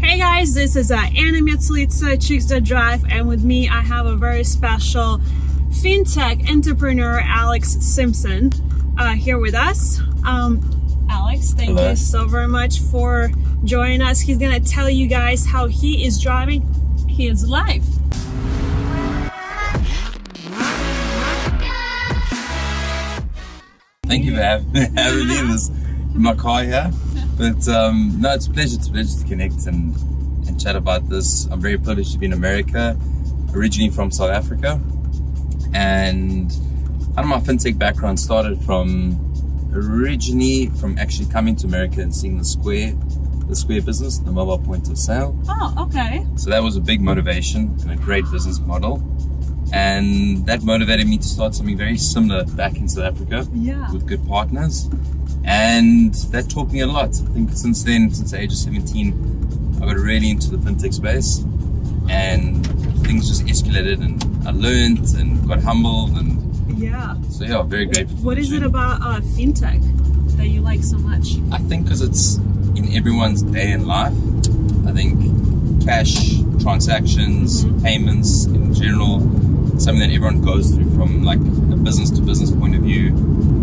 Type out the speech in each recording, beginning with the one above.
Hey guys, this is Anna Mietslitsa, Chicks That Drive, and with me I have a very special fintech entrepreneur, Alex Simpson, here with us. Alex, thank you so very much for joining us. He's gonna tell you guys how he is driving his life. Thank you for having me in my car here. But no, it's a pleasure to connect and chat about this. I'm very privileged to be in America, originally from South Africa, and kind of my fintech background started originally from actually coming to America and seeing the Square business, the mobile point of sale. Oh, okay. So that was a big motivation and a great business model. And that motivated me to start something very similar back in South Africa with good partners. And that taught me a lot. I think since then, since the age of 17, I got really into the fintech space and things just escalated and I learned and got humbled and so yeah, very grateful. What is it about fintech that you like so much? I think because it's in everyone's day in life. I think cash, transactions, payments in general, something that everyone goes through from like a business to business point of view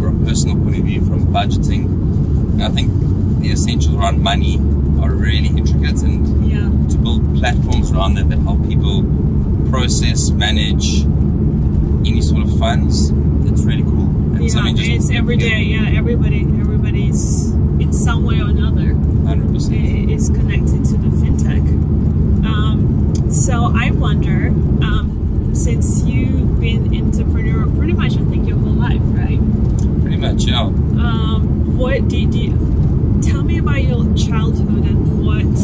or a personal point of view, from budgeting. And I think the essentials around money are really intricate, and to build platforms around that help people process, manage any sort of funds, it's really cool. And it's every day, everybody's in some way or another 100% is connected to the fintech. So I wonder, since you've been entrepreneur pretty much I think your whole life, right? Pretty much, yeah. What did you tell me about your childhood and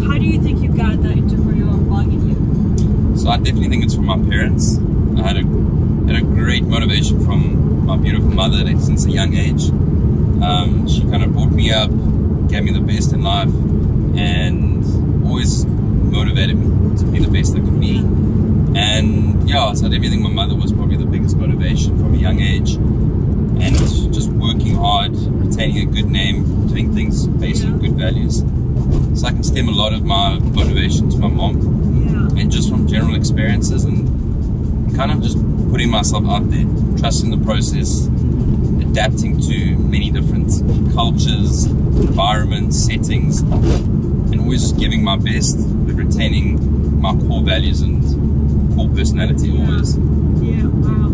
how do you think you got the entrepreneurial bug in you? So I definitely think it's from my parents. I had a great motivation from my beautiful mother since a young age. She kind of brought me up, gave me the best in life, and always motivated me to be the best I could be. And yeah, so I definitely think my mother was probably the biggest motivation from a young age, and just working hard, retaining a good name, doing things based on good values. So I can stem a lot of my motivation to my mom, and just from general experiences and kind of just putting myself out there, trusting the process, adapting to many different cultures, environments, settings, and always just giving my best, but retaining my core values and core personality always. Yeah, wow.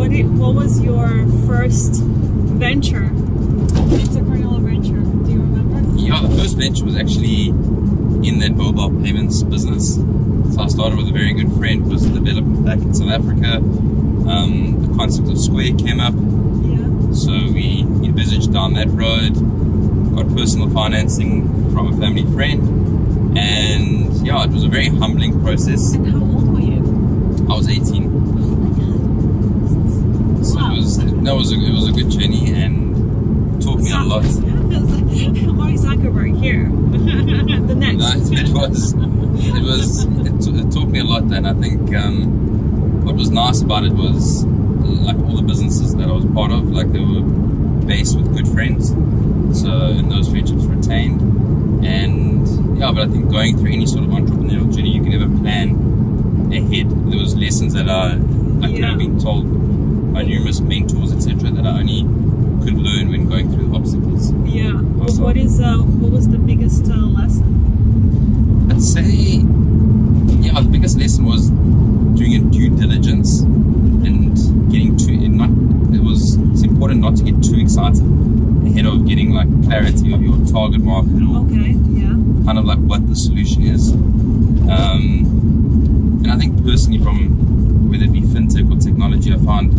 What was your first venture, entrepreneurial venture? Do you remember? Yeah, the first venture was actually in that mobile payments business. So I started with a very good friend who was a developer back in South Africa. The concept of Square came up. So we envisaged down that road, got personal financing from a family friend, and yeah, it was a very humbling process. And how old were you? I was 18. So wow. it was a good journey and taught me a lot. Mark Zuckerberg here. The next. No, it taught me a lot, and I think what was nice about it was like all the businesses that I was part of, like they were based with good friends, and those friendships retained. And yeah, but I think going through any sort of entrepreneurial journey, you can never plan ahead. There was lessons that I could have been told by numerous mentors, etc., that I only could learn when going through the obstacles. Yeah. What was the biggest lesson? I'd say, the biggest lesson was doing a due diligence and getting it's important not to get too excited ahead of getting like clarity of your target market or kind of like what the solution is. And I think personally, from whether it be fintech or technology, I found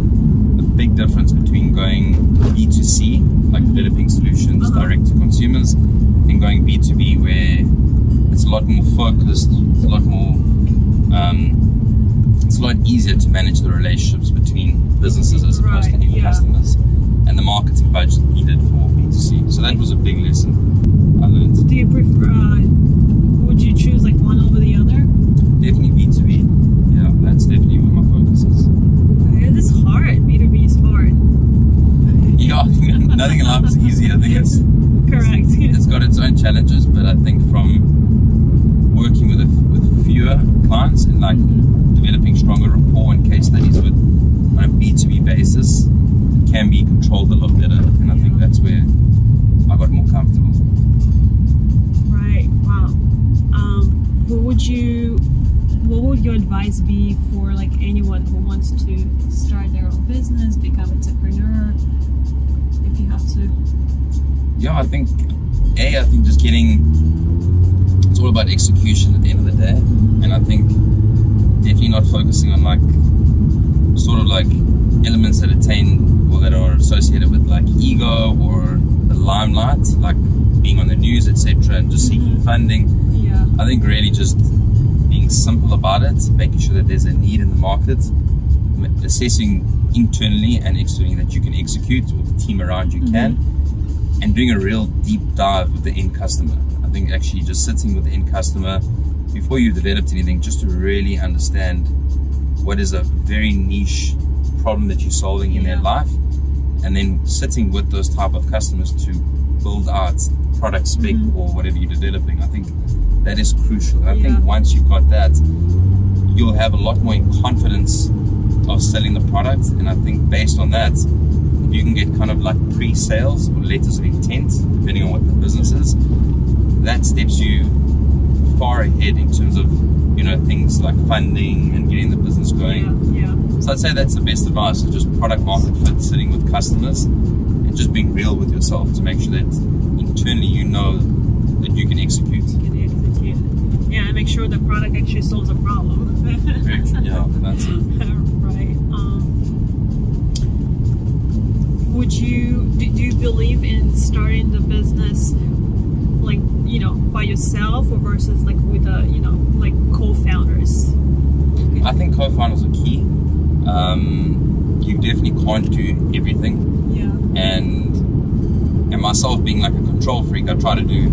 a big difference between going B2C, like developing solutions direct to consumers, and going B2B, where it's a lot more focused, it's a lot more it's a lot easier to manage the relationships between businesses as opposed to end customers, and the marketing budget needed for B2C. So that was a big lesson I learned. Do you prefer, would you choose like one over the other? Definitely B2B. Yeah, that's definitely where my focus is. It is hard. B2B is hard. Yeah, nothing in life is easy. I think it's correct. It's got got its own challenges, but I think from working with fewer clients and like developing stronger rapport and case studies with on a B2B basis, it can be controlled a lot better, and I think that's where I got more comfortable. Right. Wow. What would your advice be for like anyone who wants to start their own business, become an entrepreneur, if you have to? Yeah, I think just it's all about execution at the end of the day, and I think definitely not focusing on like sort of like elements that attain or that are associated with like ego or the limelight, like being on the news, etc., and just seeking funding. Yeah. I think really just being simple about it, making sure that there's a need in the market, assessing internally and externally that you can execute, or the team around you can, and doing a real deep dive with the end customer. I think actually just sitting with the end customer before you've developed anything, just to really understand what is a very niche problem that you're solving in their life, and then sitting with those type of customers to build out product spec or whatever you're developing. I think that is crucial. And I think once you've got that, you'll have a lot more confidence of selling the product. And I think based on that, if you can get kind of like pre-sales or letters of intent, depending on what the business is, that steps you far ahead in terms of, you know, things like funding and getting the business going. So I'd say that's the best advice, is just product market fit, sitting with customers and just being real with yourself to make sure that internally you know that you can execute. Yeah, and make sure the product actually solves a problem. Very true. Yeah, that's it. Right. Do you believe in starting the business like, you know, by yourself or versus like with you know, like co-founders? I think co-founders are key. You definitely can't do everything. And myself being like a control freak, I try to do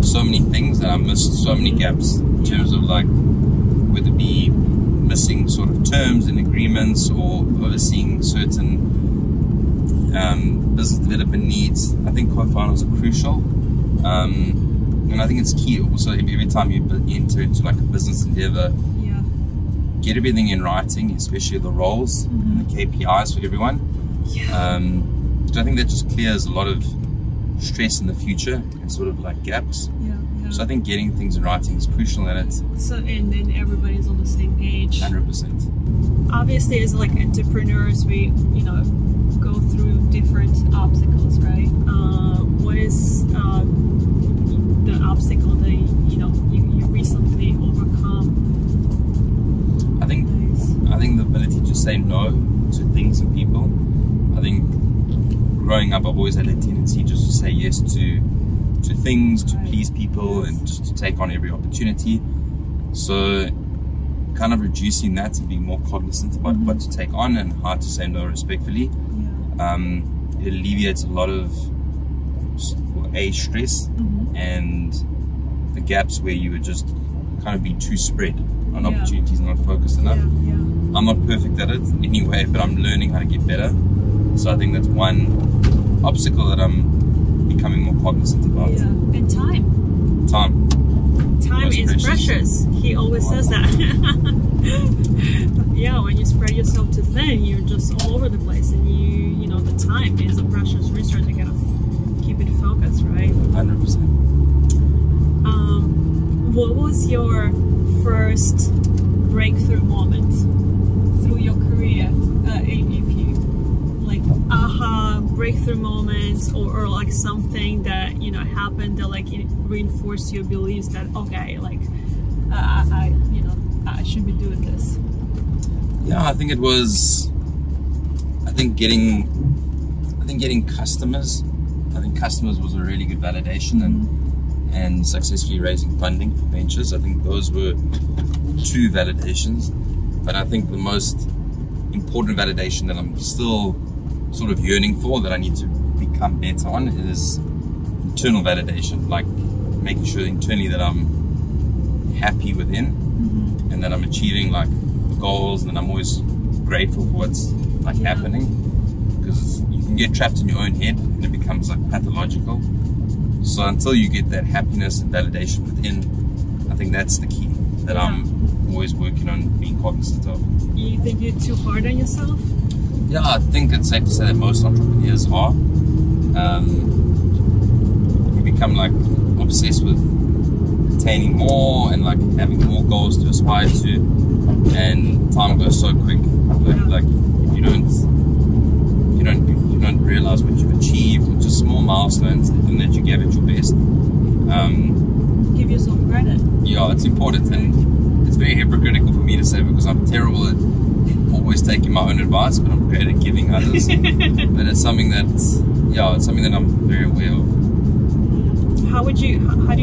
so many things that I missed so many gaps in terms of like whether it be missing sort of terms and agreements or overseeing certain business development needs. I think co-founders are crucial, and I think it's key also every time you enter into like a business endeavor, get everything in writing, especially the roles and the KPIs for everyone. So I think that just clears a lot of stress in the future and sort of like gaps. So I think getting things in writing is crucial in it. So, and then everybody's on the same page. 100%. Obviously, as like entrepreneurs, we, you know, go through different obstacles, right? What is the obstacle that you recently overcome? I think the ability to say no to things and people. I think growing up, I've always had a tendency just to say yes to things, to please people, and just to take on every opportunity. So kind of reducing that and being more cognizant about what to take on and how to say no respectfully. It alleviates a lot of stress and the gaps where you would just kind of be too spread on opportunities and not focused enough. I'm not perfect at it anyway, but I'm learning how to get better. So I think that's one obstacle that I'm becoming more cognizant about. And time is precious. He always says that. When you spread yourself too thin, you're just all over the place, and you know, the time is a precious resource. You gotta keep it focused, right? 100%. What was your first breakthrough moment through your career? If you like aha breakthrough moments or like something that, you know, happened that like it reinforced your beliefs that okay, like I should be doing this. I think it was getting customers. I think customers was a really good validation, and successfully raising funding for ventures. I think those were two validations, but I think the most important validation that I'm still sort of yearning for, that I need to become better on, is internal validation, like making sure internally that I'm happy within and that I'm achieving like the goals, and I'm always grateful for what's like happening, because you can get trapped in your own head and it becomes like pathological. So until you get that happiness and validation within, I think that's the key that I'm always working on being cognizant of. You think you're too hard on yourself? Yeah, I think it's safe to say that most entrepreneurs are. You become like obsessed with attaining more and like having more goals to aspire to, and time goes so quick. Like if you don't realize what you've achieved, or just small milestones, and that you gave it your best. Give yourself credit. Yeah, it's important, and it's very hypocritical for me to say because I'm terrible at always taking my own advice, but I'm great at giving others. But it's something that, it's something that I'm very aware of. How do you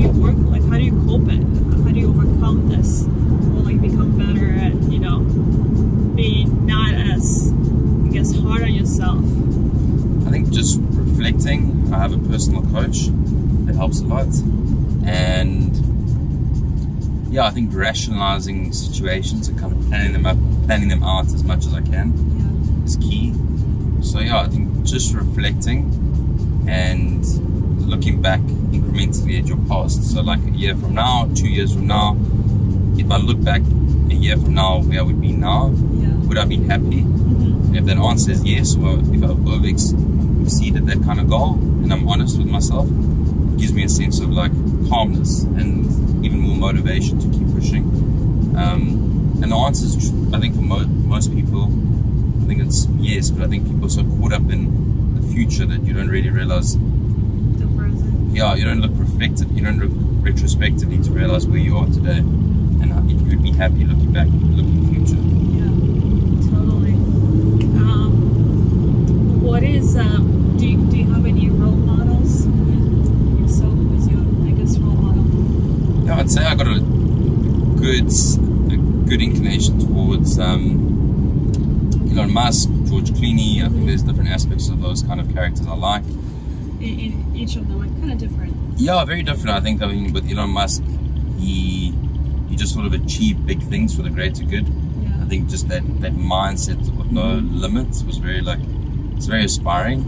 work? Like, how do you cope it? How do you overcome this? Or like become better at, being not as, I guess, hard on yourself? I think just reflecting. I have a personal coach that helps a lot, and I think rationalizing situations and kind of planning them out as much as I can is key. So I think just reflecting and looking back incrementally at your past. So like a year from now, 2 years from now, if I look back a year from now where I would be now, would I be happy? And if that answer is yes, or if I've exceeded that kind of goal and I'm honest with myself, it gives me a sense of like calmness and even more motivation to keep pushing. And the answer is, I think for most people, I think it's yes, but I think people are so caught up in the future that you don't really realize. The present. Yeah, you don't look retrospectively to realize where you are today, and if you would be happy looking back, looking future. Yeah, totally. What is do you have any role models? Yourself, who's your biggest role model? Yeah, I'd say I got a good inclination towards Elon Musk, George Clooney. I think there's different aspects of those kind of characters I like. In each of them, like kind of different. Yeah, very different. I think with Elon Musk, he just sort of achieved big things for the greater good. Yeah. I think just that mindset with no limits was very it's very aspiring.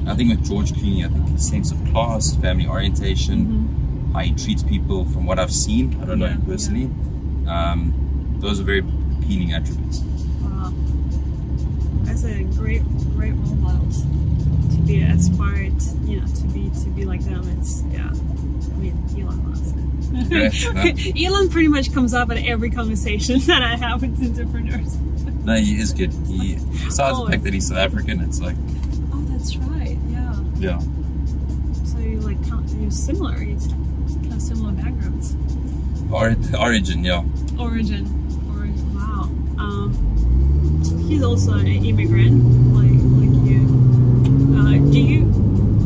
Yeah. I think with George Clooney, I think his sense of class, family orientation, how he treats people from what I've seen, I don't know him personally, those are very appealing attributes. Wow. That's a great role models to be aspired, to be like them. It's, Elon Musk. Elon pretty much comes up at every conversation that I have with entrepreneurs. No, he is good. Besides the fact that he's South African, it's like... Oh, that's right, yeah. Yeah. So you're similar, you have similar backgrounds. Origin, yeah. Origin, wow. He's also an immigrant, like you.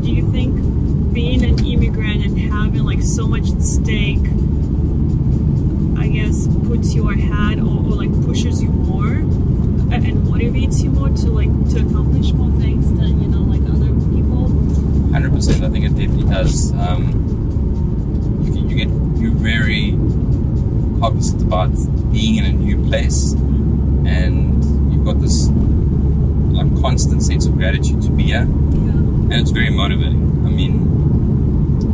Do you think being an immigrant and having like so much at stake, I guess, puts you ahead or like pushes you more and motivates you more to accomplish more things than like other people? 100%. I think it definitely does. You're very cognizant about being in a new place, and you've got this like constant sense of gratitude to be here, and it's very motivating. I mean,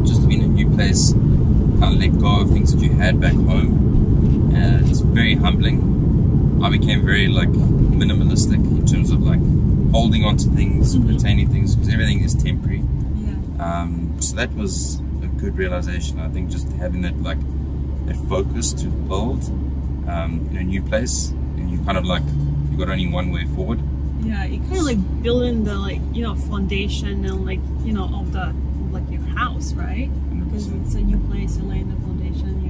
just to be in a new place, kind of let go of things that you had back home, and it's very humbling. I became very minimalistic in terms of holding on to things, retaining things, because everything is temporary. So that was a good realization. I think just having that that focus to build in a new place, and you kind of you got only one way forward. Yeah, you kind of building the foundation and of the your house, right? 100%. Because it's a new place, you're laying the foundation.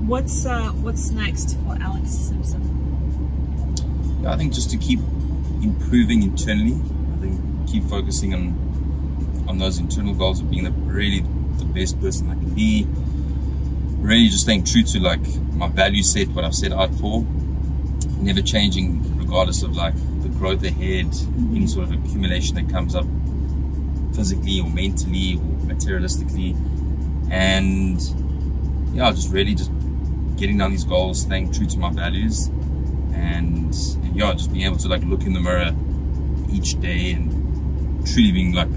What's next for Alex Simpson? Yeah, I think just to keep improving internally. I think keep focusing on those internal goals of being really the best person I can be. Really just staying true to my value set, what I've set out for. Never changing regardless of the growth ahead, any sort of accumulation that comes up physically or mentally or materialistically. And just really just getting down these goals, staying true to my values, and just being able to look in the mirror each day and truly being like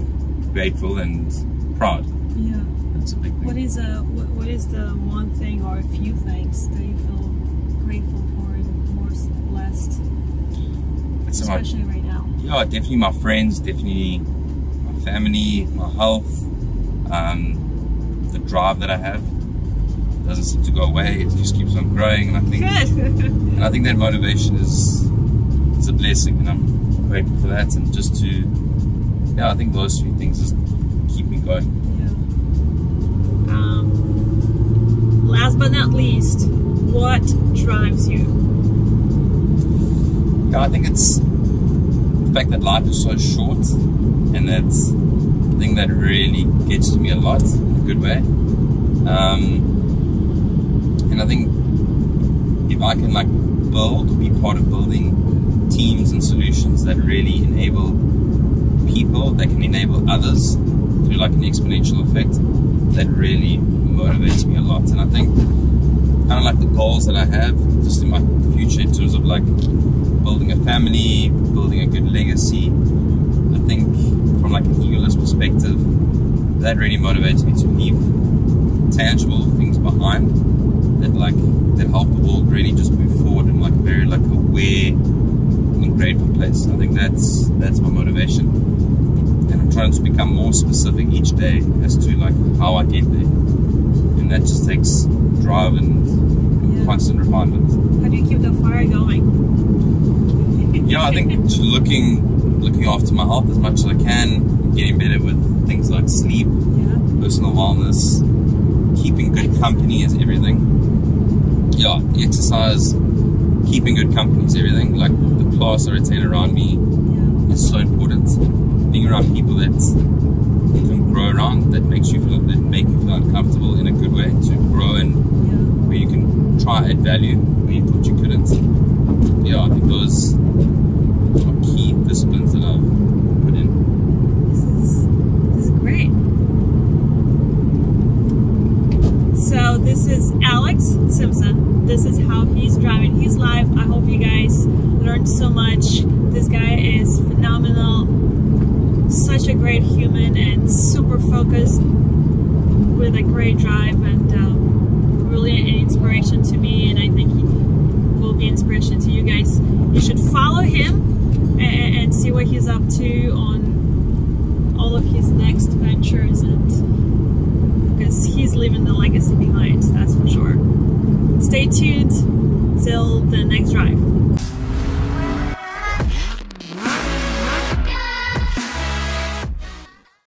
grateful and proud. Yeah. That's a big thing. What is the one thing or a few things that you feel grateful for and more blessed, especially right now? Yeah, definitely my friends, definitely my family, my health, the drive that I have doesn't seem to go away. It just keeps on growing, and I think and I think that motivation is a blessing, and I'm grateful for that. And just to, yeah, I think those few things just keep me going. Yeah. Last but not least, what drives you? Yeah, I think it's the fact that life is so short, and that's the thing that really gets to me a lot in a good way. And I think if I can like be part of building teams and solutions that really enable people, that can enable others through like an exponential effect, that really motivates me a lot. And I think kind of like the goals that I have just in my future in terms of like building a family, building a good legacy, I think from like an egoless perspective, that really motivates me to leave tangible things behind that help the world really just move forward in like a very like aware and grateful place. I think that's my motivation, and I'm trying to become more specific each day as to like how I get there, and that just takes drive and constant refinement. How do you keep the fire going? You know, I think looking after my health as much as I can, getting better with things like sleep, personal wellness, keeping good company is everything. Yeah, exercise, keeping good company is everything. Like the class I retain around me is so important. Being around people that you can grow around, that make you feel uncomfortable in a good way, to grow and where you can try add value where you thought you couldn't. Yeah, I think those are key disciplines that I've put in. This is great. So this is Alex Simpson. This is how he's driving his life. I hope you guys learned so much. This guy is phenomenal. Such a great human and super focused with a great drive, and really an inspiration to me, and I think he will be inspiration to you guys. You should follow him and see what he's up to on all of his next ventures, and because he's leaving the legacy behind, that's for sure. Stay tuned.